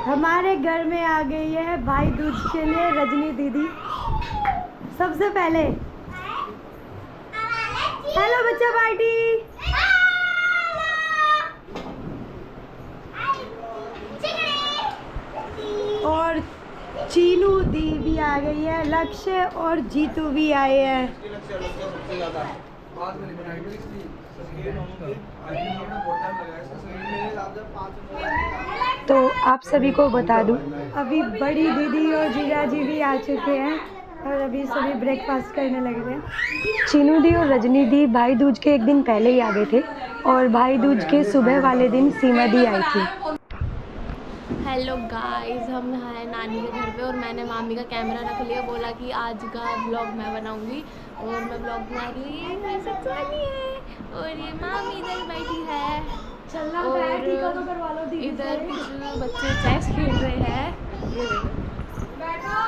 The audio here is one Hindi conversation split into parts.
हमारे घर में आ गई है भाई दूज के लिए रजनी दीदी। सबसे पहले हेलो बच्चा पार्टी। और चीनू दी भी आ गई है, लक्ष्य और जीतू भी आए हैं। तो आप सभी को बता दूं, अभी बड़ी दीदी और जीजा जी भी आ चुके हैं और अभी सभी ब्रेकफास्ट करने लग रहे हैं। चीनू दी और रजनी दी भाई दूज के एक दिन पहले ही आ गए थे और भाई दूज के सुबह वाले दिन सीमा दी आई थी। हेलो गाइस, हम हैं नानी के घर पे और मैंने मामी का कैमरा रख लिया। बोला कि आज का व्लॉग मैं बनाऊंगी और मैं व्लॉग बना रही हूँ। ये मेरी सचवानी है और ये मामी इधर बैठी है और इधर कुछ बच्चे चेस खेल रहे हैं। ये देखो,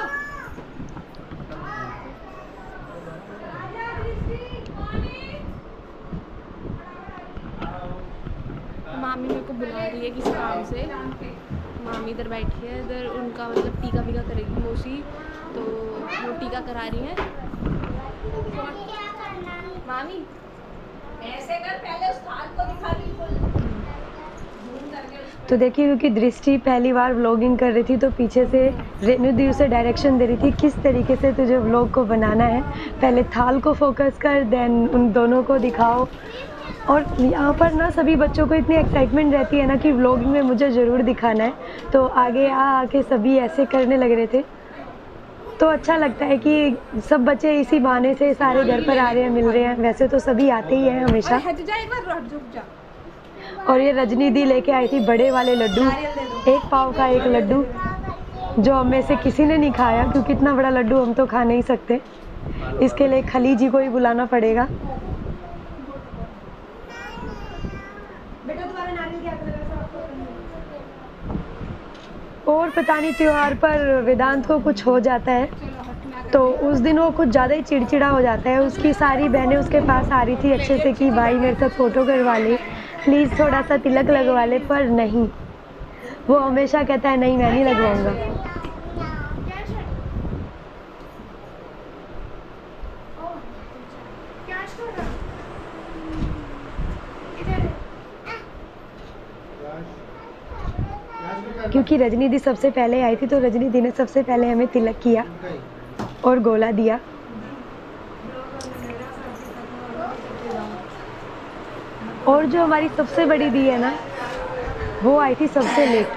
मामी मेरे को बुला रही है किसी काम से। मामी इधर बैठी है, इधर उनका मतलब टीका वीका करेगी मौसी, तो वो टीका करा रही है। मामी ऐसे कर, पहले उस थाल को दिखा बिल्कुल। तो देखिए, क्योंकि दृष्टि पहली बार व्लॉगिंग कर रही थी तो पीछे से रेणु दी उसे डायरेक्शन दे रही थी किस तरीके से तुझे व्लॉग को बनाना है। पहले थाल को फोकस कर, देन उन दोनों को दिखाओ। और यहाँ पर ना सभी बच्चों को इतनी एक्साइटमेंट रहती है ना कि व्लॉगिंग में मुझे ज़रूर दिखाना है, तो आगे आके सभी ऐसे करने लग रहे थे। तो अच्छा लगता है कि सब बच्चे इसी बहाने से सारे घर पर आ रहे हैं, मिल रहे हैं। वैसे तो सभी आते ही हैं हमेशा। और ये रजनी दी लेके आई थी बड़े वाले लड्डू, 1 पाव का एक लड्डू, जो हम में से किसी ने नहीं खाया क्योंकि इतना बड़ा लड्डू हम तो खा नहीं सकते। इसके लिए खली जी को ही बुलाना पड़ेगा। और पता नहीं त्योहार पर वेदांत को कुछ हो जाता है तो उस दिन वो कुछ ज़्यादा ही चिड़चिड़ा हो जाता है। उसकी सारी बहनें उसके पास आ रही थी अच्छे से कि भाई मेरे साथ फ़ोटो करवा ले, प्लीज़ थोड़ा सा तिलक लगवा ले, पर नहीं, वो हमेशा कहता है नहीं मैं नहीं लगवाऊंगा। क्योंकि रजनी दी सबसे पहले आई थी तो रजनी दी ने सबसे पहले हमें तिलक किया और गोला दिया। और जो हमारी सबसे बड़ी दी है ना, वो आई थी सबसे लेट।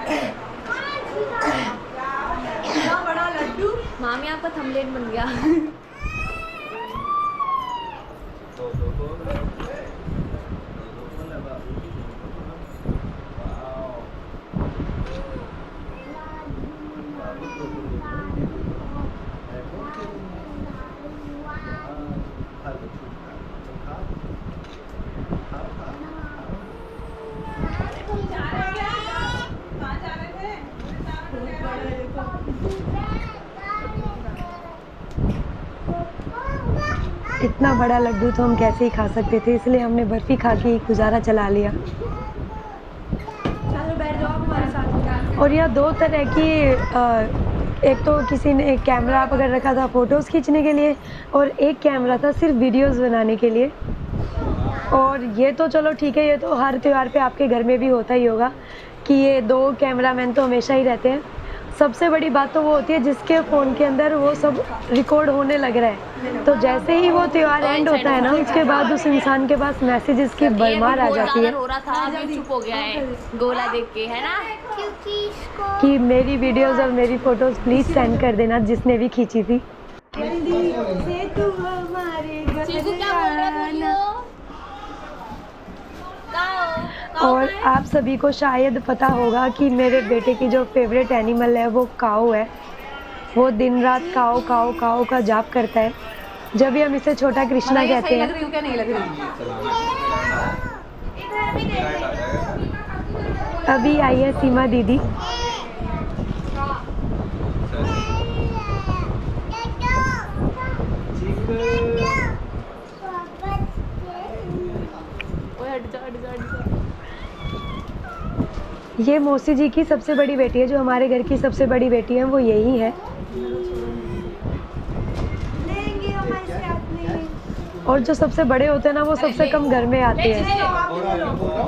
मामी आपका थंबनेल बन गया। इतना बड़ा लड्डू तो हम कैसे ही खा सकते थे, इसलिए हमने बर्फ़ी खा के गुजारा चला लिया। चलो बैठ जाओ हमारे साथ। और यह 2 तरह की एक तो किसी ने एक कैमरा पकड़ रखा था फ़ोटोज़ खींचने के लिए और एक कैमरा था सिर्फ वीडियोज़ बनाने के लिए। और ये तो चलो ठीक है, ये तो हर त्यौहार पे आपके घर में भी होता ही होगा कि ये 2 कैमरामैन तो हमेशा ही रहते हैं। सबसे बड़ी बात तो वो होती है जिसके फ़ोन के अंदर वो सब रिकॉर्ड होने लग रहा है, तो जैसे ही वो त्यौहार एंड होता है ना, उसके बाद उस इंसान के पास मैसेजेस की भरमार आ जाती है। रो रहा था, अभी चुप हो गया है गोला देख के, है ना? कि मेरी वीडियोस और मेरी फ़ोटोज़ प्लीज़ सेंड कर देना जिसने भी खींची थी। और आप सभी को शायद पता होगा कि मेरे बेटे की जो फेवरेट एनिमल है वो काऊ है। वो दिन रात काऊ काऊ काऊ का जाप करता है। जब भी हम इसे छोटा कृष्णा कहते हैं। अभी आई है सीमा दीदी। ये मौसी जी की सबसे बड़ी बेटी है, जो हमारे घर की सबसे बड़ी बेटी है वो यही है। और जो सबसे बड़े होते हैं ना वो सबसे कम घर में आते हैं।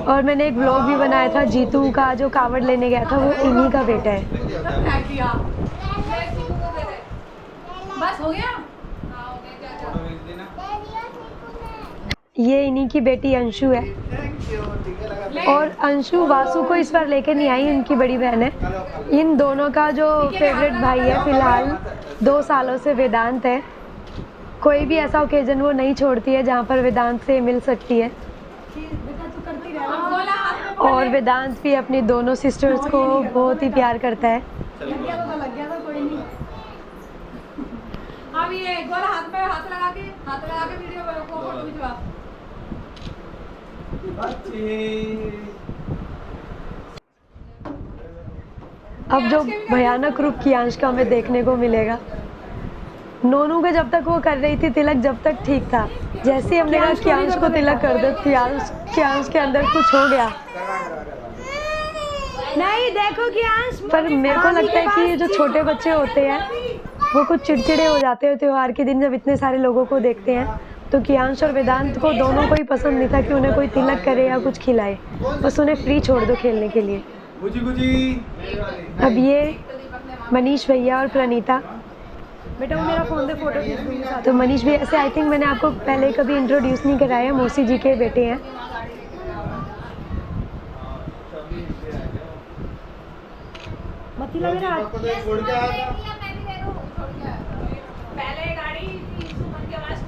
और मैंने एक व्लॉग भी बनाया था जीतू का, जो कावड़ लेने गया था, वो इन्हीं का बेटा है। बस हो गया। ये इन्हीं की बेटी अंशु है। और अंशु वासु को इस बार लेकर नहीं आई, इनकी बड़ी बहन है। इन दोनों का जो फेवरेट भाई है फिलहाल 2 सालों से वेदांत है। कोई भी ऐसा ओकेजन वो नहीं छोड़ती है जहाँ पर वेदांत से मिल सकती है। और वेदांत भी अपनी दोनों सिस्टर्स को बहुत ही प्यार करता है। लग गया था कोई नहीं। अब ये गोला हाथ पे हाथ लगा के वीडियो को फोटो खिंचवा। अब जो भयानक रूप कियांश का हमें देखने को मिलेगा। नोनू का जब तक वो कर रही थी तिलक, जब तक ठीक था। जैसे ही हमने कहा कियांश को तिलक कर दो, कियांश के अंदर कुछ हो गया। नहीं देखो कियांश, पर मेरे को लगता है कि जो छोटे बच्चे होते हैं वो कुछ चिड़चिड़े हो जाते हैं त्योहार के दिन, जब इतने सारे लोगों को देखते हैं। तो कियांश और वेदांत को दोनों को ही पसंद नहीं था कि उन्हें कोई तिलक करे या कुछ खिलाए, बस उन्हें फ्री छोड़ दो खेलने के लिए। अब ये मनीष भैया और प्रणीता, बेटा वो मेरा फ़ोन दे, फोटो खींच दूँगी साथ। तो मनीष भैया से आई थिंक मैंने आपको पहले कभी इंट्रोड्यूस नहीं कराया, मौसी जी के बेटे हैं। मतलब मेरा पहले गाड़ी थी सुमन के पास,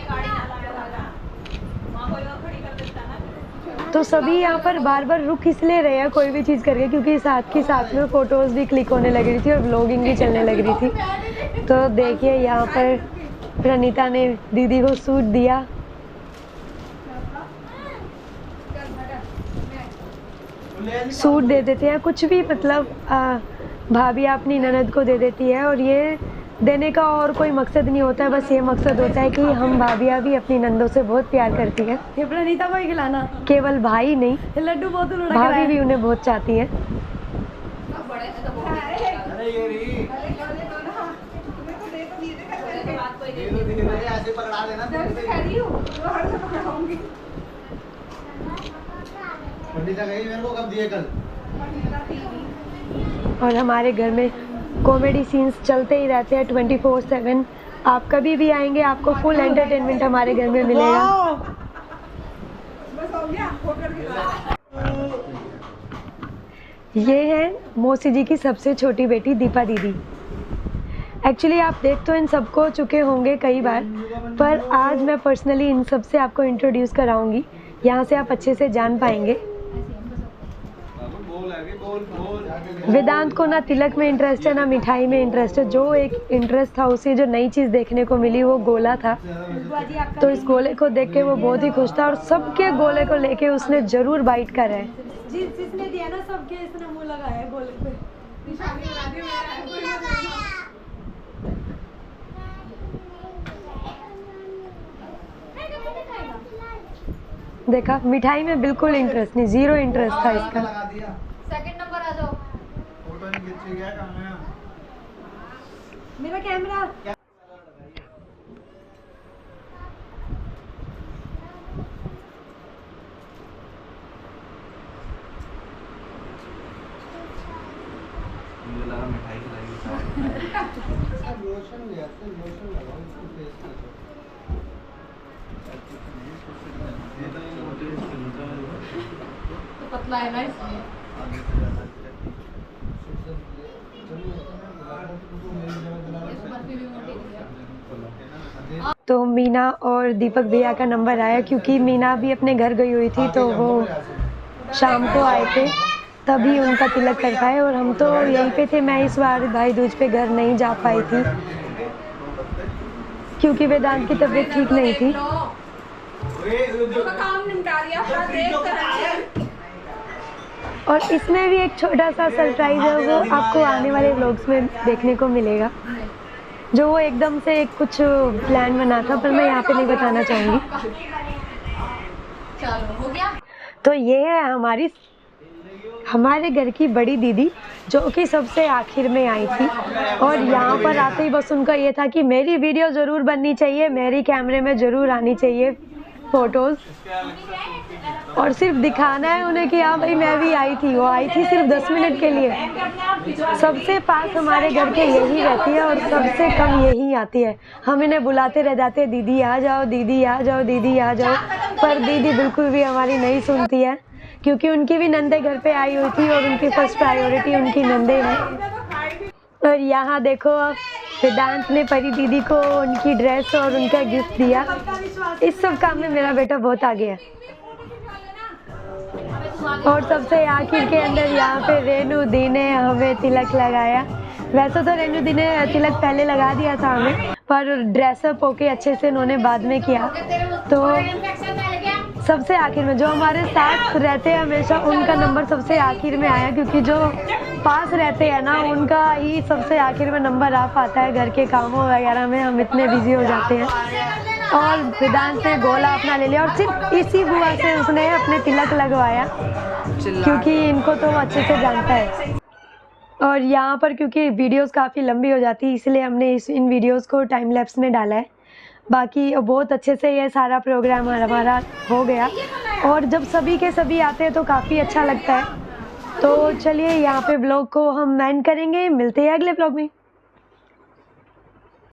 गाड़ी ना लगा वहाँ कोई और खड़ी कर देता ना। तो सभी यहाँ पर बार बार रुक इसलिए रहे हैं कोई भी चीज़ करके, क्योंकि साथ के साथ में फ़ोटोज़ भी क्लिक होने लग रही थी और व्लॉगिंग भी चलने लग रही थी। तो देखिए यहाँ पर प्रणीता ने दीदी को सूट दिया। सूट दे देते हैं कुछ भी, मतलब भाभी अपनी ननद को दे देती है। और ये देने का और कोई मकसद नहीं होता है, बस ये मकसद होता है कि हम भाभियाँ भी अपनी नंदों से बहुत प्यार करती है। ये प्रणीता को ही खिलाना, केवल भाई नहीं, लड्डू बहुत भाभी भी उन्हें बहुत चाहती है। और हमारे घर में कॉमेडी सीन्स चलते ही रहते हैं 24/7। आप कभी भी आएंगे आपको फुल एंटरटेनमेंट हमारे घर में मिलेगा। ये है मौसी जी की सबसे छोटी बेटी दीपा दीदी। एक्चुअली आप देख तो इन सबको चुके होंगे कई बार, पर आज मैं पर्सनली इन सब से आपको इंट्रोड्यूस कराऊंगी। यहाँ से आप अच्छे से जान पाएंगे। वेदांत को ना तिलक में इंटरेस्ट है ना मिठाई में इंटरेस्ट है। जो एक इंटरेस्ट था उसे, जो नई चीज़ देखने को मिली वो गोला था। तो इस गोले को देख के वो बहुत ही खुश था और सबके गोले को लेके उसने ज़रूर बाइट करा है। जिसने दिया ना सबके इसने मुंह लगाया है गोले पे। देखा, मिठाई में बिल्कुल इंटरेस्ट नहीं, 0 इंटरेस्ट था इसका। सेकंड नंबर आ जाओ। फोटो नहीं खींची गया, कहाँ है? मेरा कैमरा मुझे लगा मिठाई खिलाई। लोशन ले आते, लोशन लगाओ इसको फेस पे। तो पतला है ना इसलिए। तो मीना और दीपक भैया का नंबर आया, क्योंकि मीना भी अपने घर गई हुई थी तो वो शाम को आए थे, तभी उनका तिलक कर पाए। और हम तो यहीं पे थे। मैं इस बार भाई दूज पे घर नहीं जा पाई थी क्योंकि वेदांत की तबीयत ठीक नहीं थी। काम निपटा लिया, देख कर। और इसमें भी एक छोटा सा सरप्राइज है, वो आपको आने वाले व्लॉग्स में देखने को मिलेगा, जो वो एकदम से कुछ प्लान बना था, पर मैं यहाँ पे नहीं बताना चाहूँगी। चलो हो गया। तो ये है हमारी हमारे घर की बड़ी दीदी जो कि सबसे आखिर में आई थी, और यहाँ पर आते ही बस उनका ये था कि मेरी वीडियो ज़रूर बननी चाहिए, मेरी कैमरे में ज़रूर आनी चाहिए फ़ोटोज़, और सिर्फ दिखाना है उन्हें कि हाँ भाई मैं भी आई थी। वो आई थी सिर्फ 10 मिनट के लिए। सबसे पास हमारे घर के यही रहती है और सबसे कम यही आती है। हम इन्हें बुलाते रह जाते हैं, दीदी आ जाओ, दीदी आ जाओ, दीदी आ जाओ, पर दीदी बिल्कुल भी हमारी नहीं सुनती है, क्योंकि उनकी भी नंदे घर पे आई हुई थी और उनकी फर्स्ट प्रायोरिटी उनकी नंदे है। और यहाँ देखो वेदांत ने परी दीदी को उनकी ड्रेस और उनका गिफ्ट दिया। इस सब काम में मेरा बेटा बहुत आगे है। और सबसे आखिर के अंदर यहाँ पे रेनू दी ने हमें तिलक लगाया। वैसे तो रेनू दी ने तिलक पहले लगा दिया था हमें, पर ड्रेसअप होके अच्छे से उन्होंने बाद में किया। तो सबसे आखिर में जो हमारे साथ रहते हैं हमेशा, उनका नंबर सबसे आखिर में आया, क्योंकि जो पास रहते हैं ना उनका ही सबसे आखिर में नंबर आ पाता है। घर के कामों वगैरह में हम इतने बिजी हो जाते हैं। और वेदांत ने गोला अपना ले लिया और सिर्फ इसी बुआ से उसने अपने तिलक लगवाया, क्योंकि इनको तो वो अच्छे से जानता है। और यहाँ पर क्योंकि वीडियोस काफ़ी लंबी हो जाती है, इसलिए हमने इन वीडियोस को टाइम लैप्स में डाला है। बाकी बहुत अच्छे से ये सारा प्रोग्राम हमारा हो गया, और जब सभी के सभी आते हैं तो काफ़ी अच्छा लगता है। तो चलिए यहाँ पे ब्लॉग को हम एंड करेंगे, मिलते हैं अगले ब्लॉग में।